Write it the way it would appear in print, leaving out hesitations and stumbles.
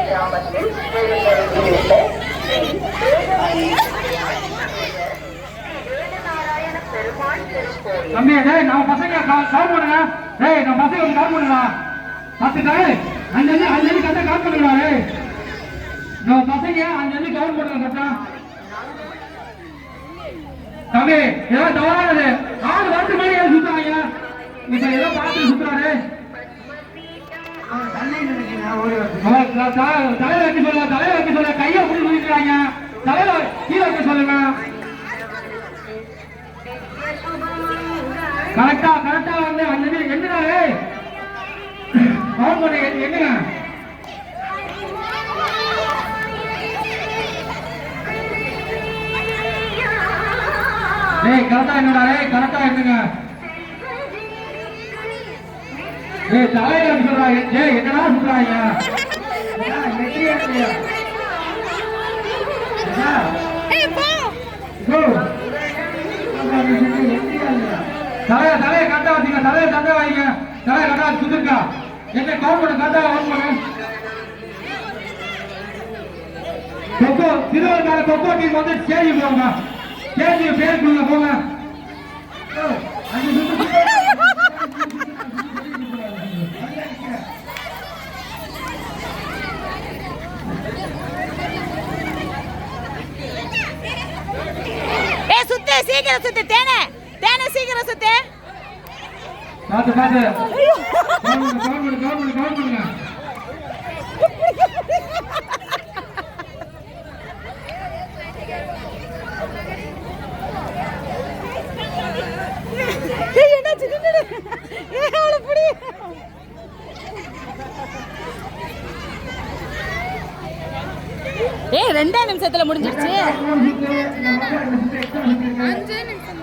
கிராமத்தில் தம்பி டேய் நம்ம பசங்க கவுண்ட் பண்ணுங்க. டேய் நம்ம பசங்க வந்து கவுண்ட் பண்ணுங்க. பாத்துட்டே அஞ்சு கட்ட கவுண்ட் பண்ணுங்க. டேய் நம்ம பசங்க அஞ்சு கவுண்ட் பண்ணுங்க கட்டா. தம்பி ஏதோ தவறானது 6 வருஷம் மேலே சுத்துறாங்க. இப்ப ஏதோ பார்த்து சுத்துறாரு. தலைவர் வைக்க சொல்ல கையை பிடிச்சி குதிக்கிறாங்க. தலைவர் கீழே வைக்க சொல்லுங்க. கரெக்டா வந்து அஞ்சு என்னடா கவுண்ட் பண்ண என்னங்க ஏய் கரெக்டா என்னடா கரெக்டா என்னங்க ஏய் தலைவர் சொல்றாங்க. ஏய் என்னடா சொல்றாங்க? தலைய கரெக்டா வச்சுங்க. தலைய கரெக்டா வைங்க. தலைய கரெக்டா சுத்துக்கா. என்ன கவுண்ட் பண்ண கரெக்டா கவுண்ட் பண்ணு. கொக்கோ திருவள்ளுவர் கொக்கோ டீம் வந்து ஸ்டேஜ் போங்க. ஸ்டேஜ் பேர் கொடுங்க போங்க. சுத்து சீக்கிரம் சுத்து தேனே சீக்கிரம் சுத்து. பாத்து கவுண்ட் பண்ணுங்க. ஏய் 2 நிமிஷத்துல முடிஞ்சிருச்சு. 5 நிமிஷம்.